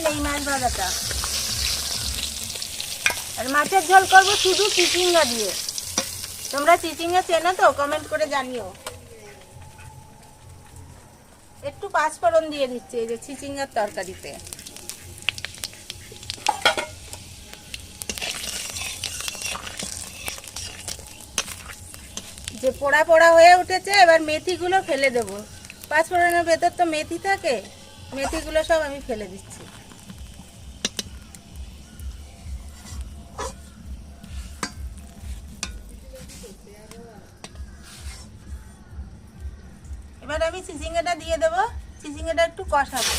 Main এই মাছ ভাজাটা। আর মাছের ঝোল করবো শুধু চিচিঙ্গা দিয়ে। তোমরা চিচিঙ্গা চেনো তো? কমেন্ট করে জানিও। একটু পাঁচফোড়ন দিয়ে দিচ্ছি এই যে চিচিঙ্গার তরকারিতে। যে পোড়া পোড়া হয়ে উঠেছে, এবার মেথিগুলো ফেলে দেবো। পাঁচফোড়নের ভেতর তো মেথি থাকে, মেথিগুলো সব আমি ফেলে দিচ্ছি। এবার আমি চিচিঙ্গাটা দিয়ে দেবো, চিচিঙ্গাটা একটু কষাবো।